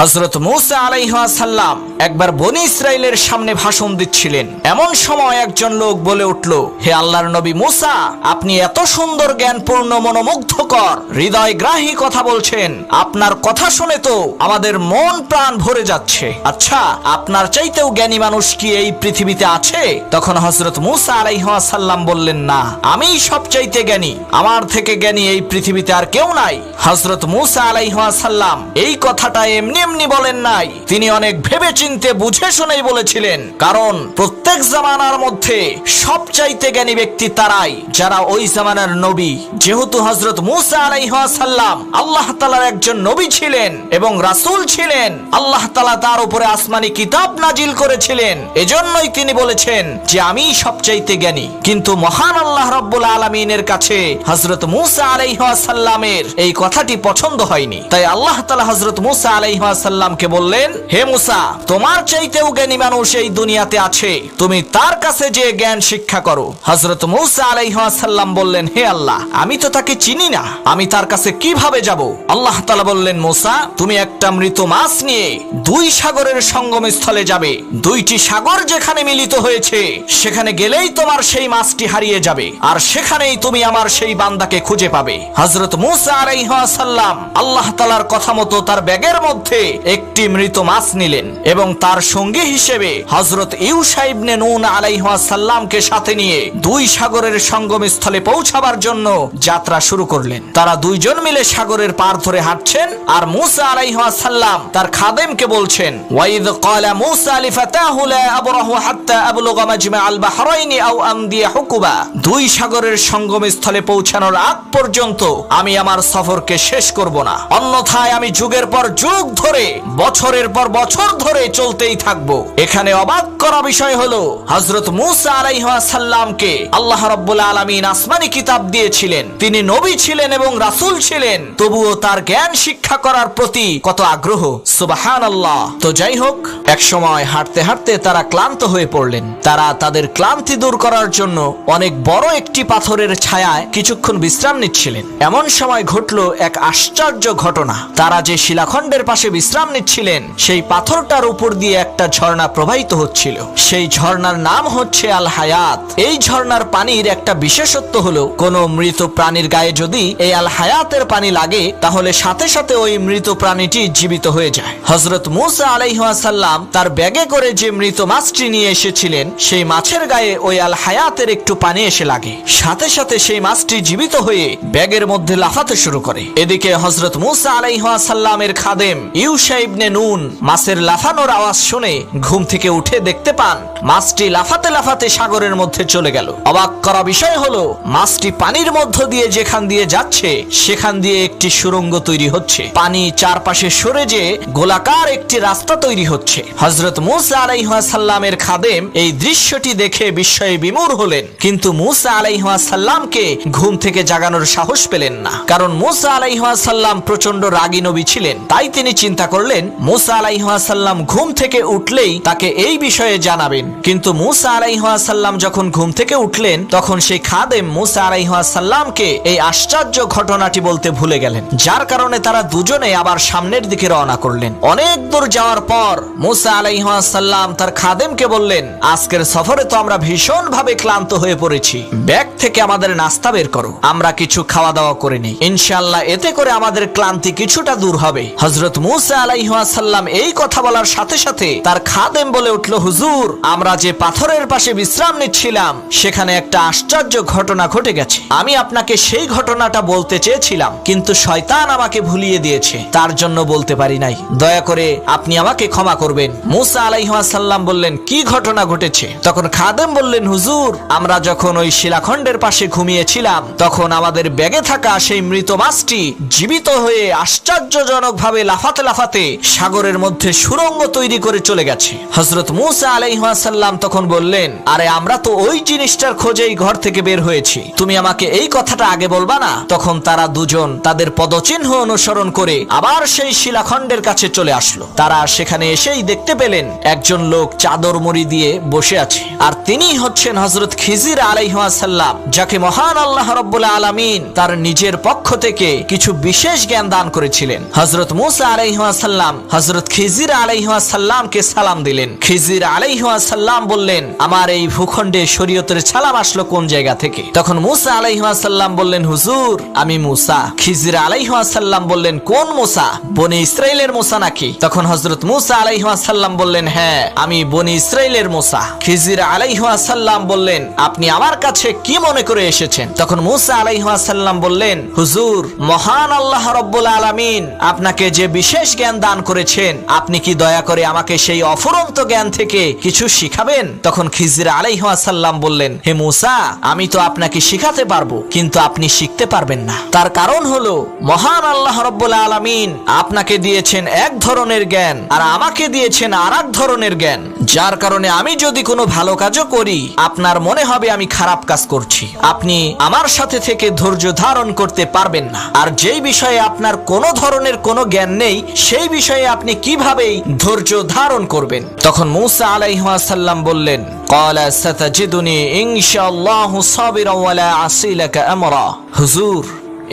হযরত মূসা আলাইহিস সালাম একবার বনী ইসরাইলের সামনে ভাষণ দিচ্ছিলেন। এমন সময় একজন লোক বলে উঠল, হে আল্লাহর নবী মূসা, আপনি এত সুন্দর জ্ঞানপূর্ণ মনোমুগ্ধকর হৃদয়গ্রাহী কথা বলছেন, আপনার কথা শুনে তো আমাদের মন প্রাণ ভরে যাচ্ছে। আচ্ছা, আপনার চাইতেও জ্ঞানী মানুষ কি এই পৃথিবীতে আছে? তখন হযরত মূসা আলাইহিস সালাম বললেন, না, আমিই সবচাইতে জ্ঞানী, আমার থেকে জ্ঞানী এই পৃথিবীতে আর কেউ নাই। হযরত মূসা আলাইহিস সালাম এই কথাটা এমনি এমনি বলেন নাই, তিনি অনেক ভেবে চিন্তে বুঝে শুনেই বলেছিলেন। কারণ প্রত্যেক জামানার মধ্যে সবচাইতে জ্ঞানী ব্যক্তি তারাই যারা ওই জামানার নবী। যেহেতু হযরত মূসা আলাইহিস সালাম আল্লাহ তাআলার একজন নবী ছিলেন এবং রাসূল ছিলেন, আল্লাহ তাআলা তার উপরে আসমানি কিতাব নাজিল করেছিলেন, এজন্যই তিনি বলেছেন যে আমি সবচাইতে জ্ঞানী। কিন্তু মহান আল্লাহ রাব্বুল আলামিনের কাছে হযরত মূসা আলাইহিস সালামের এই কথাটি পছন্দ হয়নি। তাই আল্লাহ তাআলা হযরত মূসা আলাইহিস সালামকে বললেন, হে মূসা, তোমার চাইতেও জ্ঞানী মানুষ এই দুনিয়াতে আছে, তুমি তার কাছে যে জ্ঞান শিক্ষা করো। হযরত মূসা আলাইহিস সালাম বললেন, হে আল্লাহ, আমি তো তাকে চিনি না, আমি তার কাছে কিভাবে যাব? আল্লাহ তাআলা বললেন, মূসা, তুমি একটা মৃত মাছ নিয়ে দুই সাগরের সঙ্গম স্থলে যাবে। দুইটি সাগর যেখানে মিলিত হয়েছে সেখানে গেলেই তোমার সেই মাছটি হারিয়ে যাবে, আর সেখানেই তুমি আমার সেই বান্দাকে খুঁজে পাবে। হযরত মূসা আলাইহিস সালাম আল্লাহ তাআলার কথা মতো তার ব্যাগের মধ্যে একটি মৃত মাছ নিলেন এবং তার সঙ্গী হিসেবে হযরত ইউশা ইবনে নুন আলাইহিস সালামকে সাথে নিয়ে দুই সাগরের সঙ্গম স্থলে পৌঁছাবার জন্য যাত্রা শুরু করলেন। তারা দুইজন মিলে সাগরের পার ধরে হাঁটছেন, আর মূসা আলাইহিস সালাম তার খাদেমকে বলছেন, ওয়াইদ ক্বালা মূসা লিফাতাহু লা আবরাহু হাত্তা আবলুগা মাজমাআল বাহরাইনি আও আমদি হুকুবা। দুই সাগরের সঙ্গম স্থলে পৌঁছানোর আগ পর্যন্ত আমি আমার সফরকে শেষ করব না, অন্যথায় আমি যুগের পর যুগ ধরে, বছরের পর বছর ধরে চলতেই থাকব। এখানে অবাক করা বিষয় হলো, হযরত মূসা আলাইহিস সালামকে আল্লাহ রাব্বুল আলামিন আসমানি কিতাব দিয়েছিলেন, তিনি নবী ছিলেন এবং রাসূল ছিলেন, তবুও তার জ্ঞান শিক্ষা করার প্রতি কত আগ্রহ! সুবহানাল্লাহ। তো যাই হোক, এক সময় হাঁটতে হাঁটতে তারা ক্লান্ত হয়ে পড়লেন। তারা তাদের ক্লান্তি দূর করার জন্য অনেক বড় একটি পাথরের ছায়ায় কিছুক্ষণ বিশ্রাম নিচ্ছিলেন। এমন সময় ঘটল এক আশ্চর্য ঘটনা। তারা যে শিলাখণ্ডের পাশে বিশ্রাম নিচ্ছিলেন, সেই পাথরটার উপর দিয়ে একটা ঝর্ণা প্রবাহিত হচ্ছিল। সেই ঝর্ণার নাম হচ্ছে আল হায়াত। এই ঝর্ণার পানির একটা বিশেষত্ব হলো, কোন মৃত প্রাণীর গায়ে যদি এই আল হায়াতের পানি লাগে, তাহলে সাথে সাথে ওই মৃত প্রাণীটি জীবিত হয়ে যায়। হযরত মূসা আলাইহিস সালাম তার ব্যাগে করে যে মৃত মাছটি নিয়ে এসেছিলেন, সেই মাছের গায়ে ওই আল হায়াতের একটু পানি এসে লাগে, সাথে সাথে সেই মাছটি জীবিত হয়ে ব্যাগের মধ্যে লাফাতে শুরু করে। এদিকে হযরত মূসা আলাইহিস সালামের খাদেম ইউশা ইবনে নুন মাছের লাফানোর আওয়াজ শুনে ঘুম থেকে উঠে দেখতে পান মাছটি লাফাতে লাফাতে সাগরের মধ্যে চলে গেল। অবাক করা বিষয় হলো, মাছটি পানির মধ্য দিয়ে যেখান দিয়ে যাচ্ছে সেখান দিয়ে একটি সুড়ঙ্গ তৈরি হচ্ছে, পানি চারপাশে সরে যে গোলাকার একটি রাস্তা তৈরি হচ্ছে। হযরত মূসা আলাইহিস সালামের খাদেম এই দৃশ্যটি দেখে বিস্ময়ে বিমূঢ় হলেন, কিন্তু মূসা আলাইহিস সালামকে ঘুম থেকে জাগানোর সাহস পেলেন না। কারণ মূসা আলাইহিস সালাম প্রচন্ড রাগী নবী ছিলেন। তাই তিনি চিন্তা করলেন, মূসা আলাইহিস সালাম ঘুম থেকে উঠলেই তাকে এই বিষয়ে জানাবেন। কিন্তু মূসা আলাইহিস সালাম যখন ঘুম থেকে উঠলেন, তখন সেই খাদেম মূসা আলাইহিস সালামকে এই আশ্চর্য ঘটনাটি বলতে ভুলে গেলেন, যার কারণে তারা দুজনে আবার সামনের দিকে রওনা করলেন। অনেক দূর যাওয়ার পর মূসা আলাইহিস সালাম তার খাদেমকে বললেন, আজকের সফরে তো আমরা ভীষণ ভাবে ক্লান্ত হয়ে পড়েছি, ব্যাগ থেকে আমাদের নাস্তা বের করো, আমরা কিছু খাওয়া দাওয়া করে নিই, ইনশাআল্লাহ এতে করে আমাদের ক্লান্তি কিছুটা দূর হবে। হযরত মূসা আলাইহিস সালাম এই কথা বলার সাথে সাথে তার খাদেম বলে উঠল, হুজুর, আমরা যে পাথরের পাশে বিশ্রাম নিচ্ছিলাম সেখানে একটা আশ্চর্য ঘটনা ঘটে গেছে। আমি আপনাকে সেই ঘটনাটা বলতে চেয়েছিলাম, কিন্তু শয়তান আমাকে ভুলিয়ে দিয়েছে, তার জন্য বলতে পারি নাই, দয়া করে আপনি আমাকে ক্ষমা করবেন। মূসা আলাইহিস সালাম বললেন, কি ঘটনা ঘটেছে? তখন খাদেম বললেন, হুজুর, আমরা যখন ওই শিলাখণ্ডের পাশে ঘুমিয়েছিলাম, তখন আমাদের ব্যাগে থাকা সেই মৃত মাছটি জীবিত হয়ে আশ্চর্যজনক ভাবে লাফাতে লাফাতে সাগরের মধ্যে সুড়ঙ্গ তৈরি করে চলে গেছে। হযরত মূসা আলাইহিস সালাম সাল্লাম তখন বললেন, আরে আমরা তো ওই জিনিসটার খোঁজেই ঘর থেকে বের হয়েছি, তুমি আমাকে এই কথাটা আগে বলবা না? তখন তারা দুজন তাদের পদচিহ্ন অনুসরণ করে আবার সেই শিলাখণ্ডের কাছে চলে আসলো। তারা সেখানে এসেই দেখতে পেলেন একজন লোক চাদর মুড়ি দিয়ে বসে আছে, আর তিনি হচ্ছেন হযরত খিজির আলাইহিস সালাম, যাকে মহান আল্লাহ রাব্বুল আলামিন তার নিজের পক্ষ থেকে কিছু বিশেষ জ্ঞান দান করেছিলেন। হযরত মূসা আলাইহিস সালাম হযরত খিজির আলাইহিস সালামকে সালাম দিলেন। খিজির আলাইহিস সালাম বললেন, আমার এই ভূখণ্ডে শরীয়তের সালাম আসলো কোন জায়গা থেকে? তখন মূসা আলাইহিস সালাম বললেন, হুজুর আমি মূসা। খিজির আলাইহিস সালাম বললেন, কোন মূসা? বনি ইসরাইলের মূসা নাকি? তখন হযরত মূসা আলাইহিস সালাম বললেন, হ্যাঁ আমি বনি ইসরাইলের মূসা। খিজির আলাইহিস সালাম বললেন, আপনি আমার কাছে কি মনে করে এসেছেন? তখন মূসা আলাইহিস সালাম বললেন, হুজুর মহান আল্লাহ রাব্বুল আলামিন আপনাকে যে বিশেষ জ্ঞান দান করেছেন, আপনি কি দয়া করে আমাকে সেই অফুরন্ত জ্ঞান থেকে কিছু শিখাবেন? তখন খিজির আলাইহিস সালাম বললেন, হে মূসা আমি তো আপনাকে শিখাতে পারবো, কিন্তু আপনি শিখতে পারবেন না। তার কারণ হলো মহান আল্লাহ রাব্বুল আলামিন আপনাকে দিয়েছেন এক ধরনের জ্ঞান আর আমাকে দিয়েছেন আরেক ধরনের জ্ঞান, যার কারণে আমি যদি কোনো ভালো কাজও করি আপনার মনে হবে আমি খারাপ কাজ করছি। আপনি আমার সাথে থেকে ধৈর্য ধারণ করতে পারবেন না, আর যেই বিষয়ে আপনার কোনো ধরনের কোনো জ্ঞান নেই সেই বিষয়ে আপনি কিভাবে ধৈর্য ধারণ করবেন? তখন মূসা আলাইহিস সালাম বললেন, ক্বালা সাতাজিদুনি ইনশাআল্লাহু সাবিরান ওয়া লা আসি লাকা আমরা। হুজুর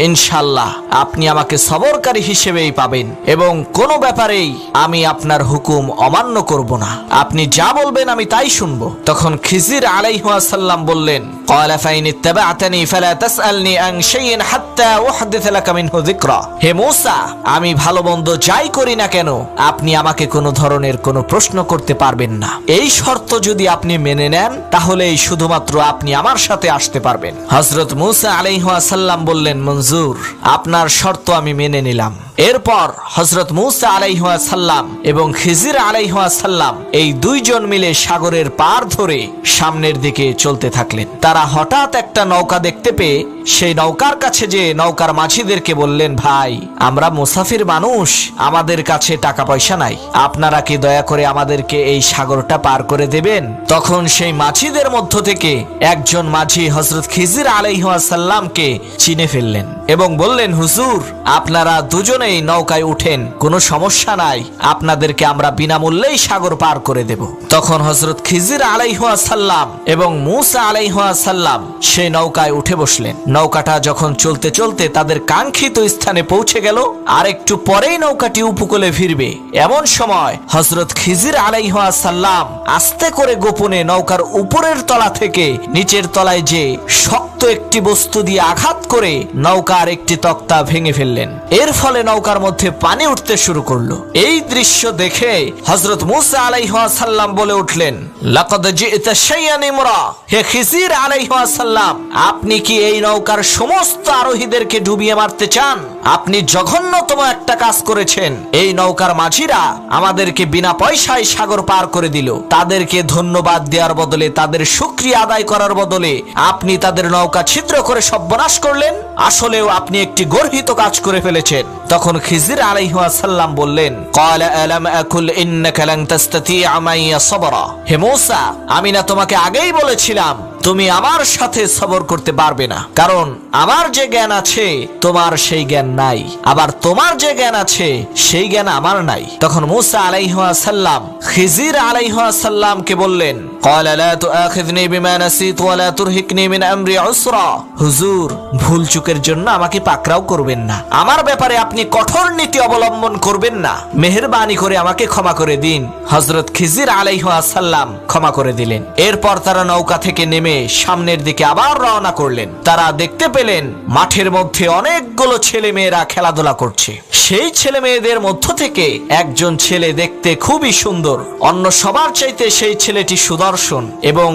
ইনশাআল্লাহ আপনি আমাকে সবরকারী হিসেবেই পাবেন এবং কোনো ব্যাপারেই আমি আপনার হুকুম অমান্য করব না, আপনি যা বলবেন আমি তাই শুনবো। তখন খিজির আলাইহিস সালাম বললেন, ক্বালা ফাইন ইত্তাবা'তানি ফালা তাসআলনি আন শাইইন হাত্তা উহদিস লাকা মিনহু যিকরা। হে মূসা আমি ভালো মন্দ যাই করি না কেন আপনি আমাকে কোনো ধরনের কোনো প্রশ্ন করতে পারবেন না। এই শর্ত যদি আপনি মেনে নেন তাহলেই শুধুমাত্র আপনি আমার সাথে আসতে পারবেন। হযরত মূসা আলাইহিস সালাম বললেন, মঞ্জুর, আপনার শর্ত আমি মেনে নিলাম। এরপর হযরত মূসা আলাইহিস সালাম এবং খিজির আলাইহিস সালাম এই দুইজন মিলে সাগরের পার ধরে সামনের দিকে চলতে থাকলেন। তারা হঠাৎ একটা নৌকা দেখতে পেয়ে সেই নৌকার কাছে যে নৌকার মাঝিদেরকে বললেন, ভাই আমরা মুসাফির মানুষ, আমাদের কাছে টাকা পয়সা নাই, আপনারা কি দয়া করে আমাদেরকে এই সাগরটা পার করে দেবেন? তখন সেই মাঝিদের মধ্য থেকে একজন মাঝি হযরত খিজির আলাইহিস সালামকে চিনে ফেললেন এবং বললেন, হুজুর আপনারা দুজনেই নৌকায় উঠেন, কোনো সমস্যা নাই, আপনাদেরকে আমরা বিনামূল্যেই সাগর পার করে দেব। তখন হযরত খিজির আলাইহিস সালাম এবং মূসা আলাইহিস সালাম সেই নৌকায় উঠে বসলেন। নৌকাটা যখন চলতে চলতে তাদের কাঙ্ক্ষিত স্থানে পৌঁছে গেল, আর একটু পরেই নৌকাটি উপকূলে ফিরবে, এমন সময় হযরত খিজির আলাইহিস সালাম আস্তে করে গোপনে নৌকার উপরের তলা থেকে নিচের তলায় যে শক্ত একটি বস্তু দিয়ে আঘাত করে নৌকার একটি তক্তা ভেঙে ফেললেন। এর ফলে নৌকার মধ্যে পানি উঠতে শুরু করলো। এই দৃশ্য দেখে হযরত মূসা আলাইহিস সালাম বলে উঠলেন, লাকাদ জি'তা শাইআন ইমরা। হে খিজির আলাইহিস সালাম আপনি কি এই নৌকার সমস্ত আরোহীদেরকে ডুবিয়ে মারতে চান? আপনি জঘন্যতম একটা কাজ করেছেন। এই নৌকার মাঝিরা আমাদেরকে বিনা পয়সায় সাগর পার করে দিল, তাদেরকে ধন্যবাদ দেওয়ার বদলে, তাদের শুকরিয়া আদায় করার বদলে আপনি তাদের নৌকা ছিদ্র করে সর্বনাশ করলেন। আসলেও আপনি একটি গর্হিত কাজ করে ফেলেছেন। তখন খিজির আলাইহিস সালাম বললেন, ক্বালা আলাম আকুল ইন্নাকা লান তাসতাতিআ মাইয়া সাবরা। হে মূসা আমি না তোমাকে আগেই বলেছিলাম তুমি আমার সাথে সবর করতে পারবে না, কারণ আমার যে জ্ঞান আছে তোমার সেই জ্ঞান নাই, আবার তোমার যে জ্ঞান আছে সেই জ্ঞান আমার নাই। তখন মূসা আলাইহিস সালাম খিজির আলাইহিস সালামকে বললেন, ক্বালা লা তুআখিযনি বিমা নাসিত ওয়া লা তুরহিকনি মিন আমরি উসরা। হুজুর ভুল চুকের জন্য আমাকে পাকড়াও করবেন না, আমার ব্যাপারে আপনি কঠোর নীতি অবলম্বন করবেন না, মেহেরবানি করে আমাকে ক্ষমা করে দিন। হযরত খিজির আলাইহিস সালাম ক্ষমা করে দিলেন। এরপর তারা নৌকা থেকে নেমে সামনের দিকে আবার রওনা করলেন। তারা দেখতে পেলেন মাঠের মধ্যে অনেকগুলো ছেলে মেয়েরা খেলাধুলা করছে। সেই ছেলে মেয়েদের মধ্য থেকে একজন ছেলে দেখতে খুবই সুন্দর, অন্য সবার চাইতে সেই ছেলেটি সুদর্শন এবং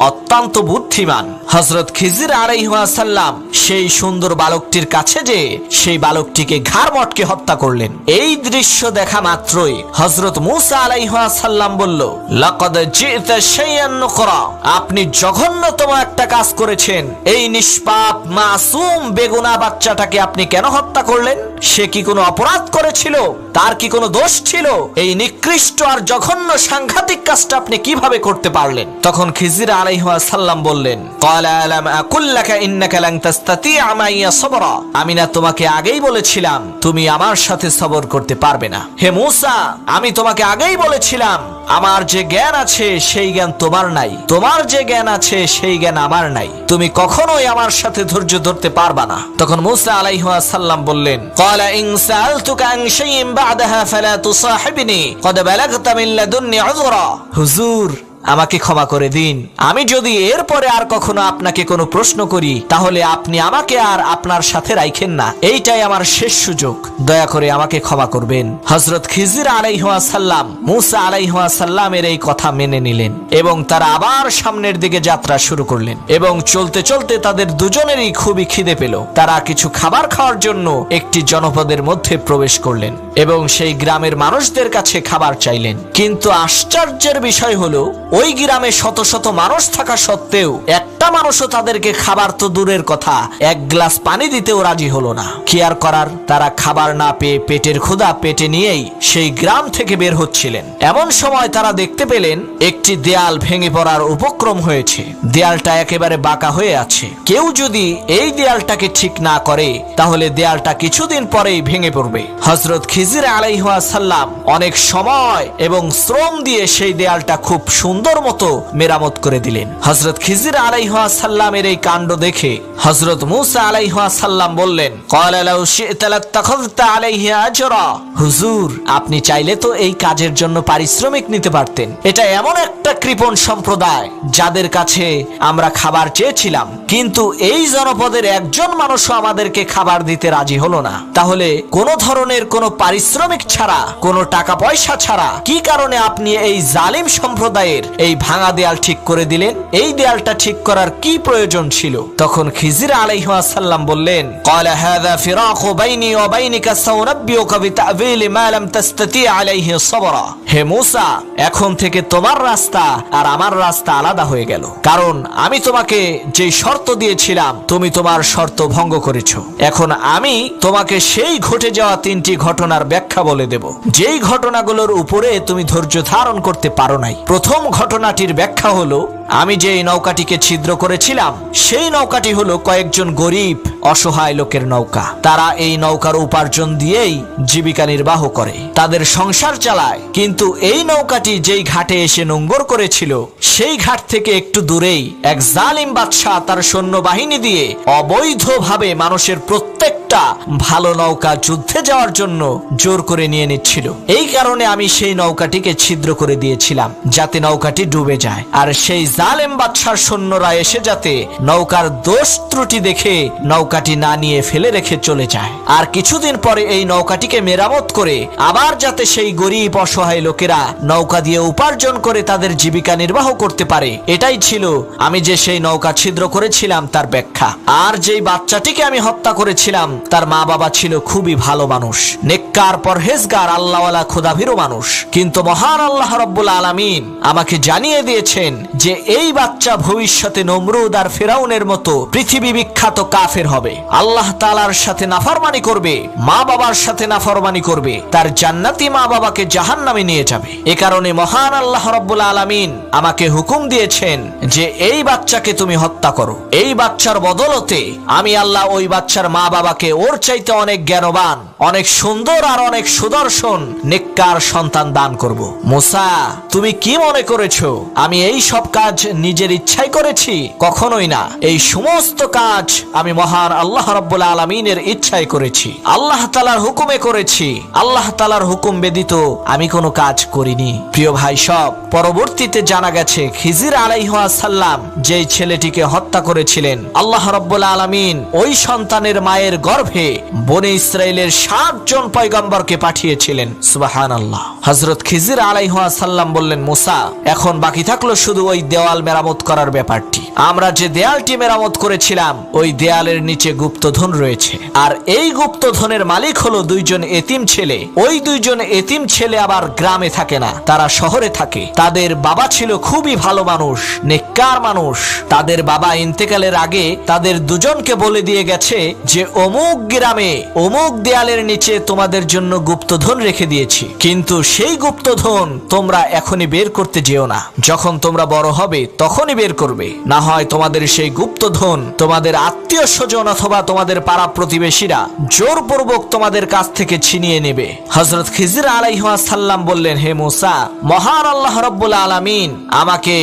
অত্যন্ত বুদ্ধিমান। হযরত খিজির আলাইহিস সালাম সেই সুন্দর বালকটির কাছে যে সেই বালকটিকে ঘাড় মটকে হত্যা করলেন। এই দৃশ্য দেখা মাত্রই হযরত মূসা আলাইহিস সালাম বলল, লাকাদ জি'তা শাইআন নুকরা। আপনি জঘন্যতম একটা কাজ করেছেন। এই নিষ্পাপ মাসুম বেগুনা বাচ্চাটাকে আপনি কেন হত্যা করলেন? সে কি কোনো অপরাধ করেছিল? তার কি কোনো দোষ ছিল? এই নিকৃষ্ট আর জঘন্য সাংঘাতিক কাজটা আপনি কিভাবে করতে পারলেন? তখন খিজির আলাইহিস সালাম বললেন, ক্বালা আলাম আকুল লাকা ইন্নাকা লান তাসতাতিআ মাইয়া সাবরা। আমি না তোমাকে আগেই বলেছিলাম তুমি আমার সাথে সবর করতে পারবে না? হে মূসা, আমি তোমাকে আগেই বলেছিলাম আমার যে জ্ঞান আছে সেই জ্ঞান তোমার নাই, তোমার যে জ্ঞান আছে সেই জ্ঞান আমার নাই, তুমি কখনোই আমার সাথে ধৈর্য ধরতে পারবা না। তখন মূসা আলাইহিস সালাম বললেন, ক্বালা ইন সাআলতুকা আন শাইইন বা'দাহা ফালা তুসাহিবনি ক্বাদ বালাগতা মিন লাদুন্নি উযরা। হুজুর, আমাকে ক্ষমা করে দিন। আমি যদি এরপরে আর কখনো আপনাকে কোনো প্রশ্ন করি তাহলে আপনি আমাকে আর আপনার সাথে রাখেন না। এইটাই আমার শেষ সুযোগ, দয়া করে আমাকে ক্ষমা করবেন। হযরত খিজির আলাইহিস সালাম মূসা আলাইহিস সালামের এই কথা মেনে নিলেন এবং তারা আবার সামনের দিকে যাত্রা শুরু করলেন। এবং চলতে চলতে তাদের দুজনেরই খুবই খিদে পেল। তারা কিছু খাবার খাওয়ার জন্য একটি জনপদের মধ্যে প্রবেশ করলেন এবং সেই গ্রামের মানুষদের কাছে খাবার চাইলেন। কিন্তু আশ্চর্যের বিষয় হলো, ওই গ্রামে শত শত মানুষ থাকা সত্ত্বেও একটা মানুষও তাদেরকে খাবার তো দূরের কথা, এক গ্লাস পানি দিতেও রাজি হলো না। কি আর করার, তারা খাবার না পেয়ে পেটের ক্ষুধা পেটে নিয়েই সেই গ্রাম থেকে বের হচ্ছিলেন। এমন সময় তারা দেখতে পেলেন একটি দেয়াল ভেঙে পড়ার উপক্রম হয়েছে। দেয়ালটা একেবারে বাঁকা হয়ে আছে। কেউ যদি এই দেয়ালটাকে ঠিক না করে তাহলে দেয়ালটা কিছুদিন পরেই ভেঙে পড়বে। হযরত খিজির আলাইহিস সালাম অনেক সময় এবং শ্রম দিয়ে সেই দেয়ালটা খুব সুন্দর মতো মেরামত করে দিলেন। হযরত খিজির আলাইহিস সালামের এই কাণ্ড দেখে হযরত মূসা আলাইহিস সালাম বললেন, ক্বালা লাউ শি'তা লাত্তাখাযতা আলাইহি আজরা। হুজুর, আপনি চাইলে তো এই কাজের জন্য পারিশ্রমিক নিতে পারতেন। এটা এমন একটা কৃপণ সম্প্রদায় যাদের কাছে আমরা খাবার চেয়েছিলাম, কিন্তু এই জনপদের একজন মানুষও আমাদেরকে খাবার দিতে রাজি হলো না। তাহলে কোন ধরনের কোনো পারিশ্রমিক ছাড়া, কোনো টাকা পয়সা ছাড়া কি কারণে আপনি এই জালিম সম্প্রদায়ের এই ভাঙা দেয়াল ঠিক করে দিলেন? এই দেয়ালটা ঠিক করার কি প্রয়োজন ছিল? তখন খিজির আলাইহিস সালাম বললেন, ক্বালা হাযা ফিরাকু বাইনি ওয়া বাইনিকা সাউনাব্বিউকা বিতা'বিল মা লাম তাসতাতি আলাইহি সাবরা। হে মূসা, এখন থেকে তোমার রাস্তা আর আমার রাস্তা আলাদা হয়ে গেল, কারণ আমি তোমাকে যে শর্ত দিয়েছিলাম তুমি তোমার শর্ত ভঙ্গ করেছো। এখন আমি তোমাকে সেই ঘটে যাওয়া তিনটি ঘটনার ব্যাখ্যা বলে দেব, যেই ঘটনাগুলোর উপরে তুমি ধৈর্য ধারণ করতে পারো নাই। প্রথম ঘটনাটির ব্যাখ্যা হলো, আমি যে নৌকাটিকে ছিদ্র করেছিলাম সেই নৌকাটি হলো কয়েকজন গরিব অসহায় লোকের নৌকা। তারা এই নৌকার উপার্জন দিয়েই জীবিকা নির্বাহ করে, তাদের সংসার চালায়। কিন্তু এই নৌকাটি যেই ঘাটে এসে নোঙ্গর করেছিল সেই ঘাট থেকে একটু দূরেই এক জালিম বাদশা তার সৈন্যবাহিনী দিয়ে অবৈধভাবে মানুষের প্রত্যেকটা ভালো নৌকা যুদ্ধে যাওয়ার জন্য জোর করে নিয়ে নিচ্ছিল। এই কারণে আমি সেই নৌকাটিকে ছিদ্র করে দিয়েছিলাম যাতে নৌকাটি ডুবে যায়, আর সেই জালেম বাদশার সৈন্যরা এসে যাতে নৌকার দোষ ত্রুটি দেখে নৌকাটি না নিয়ে ফেলে রেখে চলে যায়। আর কিছুদিন পরে এই নৌকাটিকে মেরামত করে আবার যাতে সেই গরিব অসহায় লোকেরা নৌকা দিয়ে উপার্জন করে তাদের জীবিকা নির্বাহ করতে পারে, এটাই ছিল আমি যে সেই নৌকা ছিদ্র করেছিলাম তার ব্যাখ্যা। আর যেই বাচ্চাটিকে আমি হত্যা করেছিলাম তার মা বাবা ছিল খুবই ভালো মানুষ, নেককার পরহেজগার আল্লাহওয়ালা খোদাভীরু মানুষ। কিন্তু মহান আল্লাহ রাব্বুল আলামিন আমাকে জানিয়ে দিয়েছেন যে এই বাচ্চা ভবিষ্যতে নমরুদ আর ফিরাউনের মতো পৃথিবী বিখ্যাত কাফের হবে, আল্লাহ তাআলার সাথে নাফরমানি করবে, মা বাবার সাথে নাফরমানি করবে, তার জান্নাতি মা বাবাকে জাহান্নামে নিয়ে যাবে। এ কারণে মহান আল্লাহ রাব্বুল আলামিন আমাকে হুকুম দিয়েছেন যে এই বাচ্চাকে তুমি হত্যা করো। এই বাচ্চার বদলতে আমি আল্লাহ ওই বাচ্চার মা বাবাকে ওর চাইতে অনেক জ্ঞানবান, অনেক সুন্দর আর অনেক সুদর্শন নেককার সন্তান দান করব। মূসা, তুমি কি মনে করেছো আমি এই সব কাজ নিজের ইচ্ছাই করেছি? কখনোই না। এই সমস্ত কাজ আমি মহান আল্লাহ রাব্বুল আলামিনের ইচ্ছায় করেছি, আল্লাহ তাআলার হুকুমে করেছি। আল্লাহ তাআলার হুকুম ব্যতীত আমি কোনো কাজ করিনি। প্রিয় ভাই সব, পরবর্তীতে জানা গেছে খিজির আলাইহিস সালাম যেই ছেলেটিকে হত্যা করেছিলেন, আল্লাহ রাব্বুল আলামিন ওই সন্তানের মায়ের গর্ভে বনি ইসরাইলের 7 জন পয়গম্বরকে পাঠিয়েছিলেন। সুবহানাল্লাহ। হযরত খিজির আলাইহিস সালাম বললেন, মূসা, এখন বাকি থাকলো শুধু ওই দেওয়াল মেরামত করার ব্যাপারটি। আমরা যে দেয়ালটি মেরামত করেছিলাম ওই দেয়ালের নিচে গুপ্তধন রয়েছে, আর এই গুপ্তধনের মালিক হলো দুইজন এতিম ছেলে। ওই দুইজন এতিম ছেলে আবার গ্রামে থাকে না, তারা শহরে থাকে। তাদের বাবা ছিল খুবই ভালো মানুষ, নেককার মানুষ। তাদের বাবা ইন্তেকালের আগে তাদের দুজনকে বলে দিয়ে গেছে যে অমুক গ্রামে অমুক দেয়ালের নিচে তোমাদের জন্য গুপ্তধন রেখে দিয়েছি, কিন্তু সেই গুপ্তধন তোমরা এখনই বের করতে যেও না, যখন তোমরা বড় হবে তখনই বের করবে, না হয় তোমাদের সেই গুপ্তধন তোমাদের আত্মীয় স্বজন অথবা তোমাদের পাড়া প্রতিবেশীরা জোরপূর্বক তোমাদের কাছ থেকে ছিনিয়ে নেবে। হযরত খিজির আলাইহিস সালাম বললেন, হে মূসা, মহান আল্লাহ রাব্বুল আলামিন আমাকে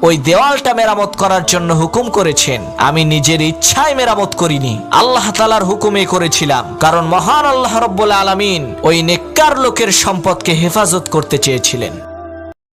ওই দেওয়ালটা মেরামত করার জন্য হুকুম করেছেন, আমি নিজের ইচ্ছায় মেরামত করিনি, আল্লাহ তাআলার হুকুমে করেছিলাম, কারণ মহান আল্লাহ রাব্বুল আলামিন ওই নেককার লোকের সম্পদকে হেফাজত করতে চেয়েছিলেন।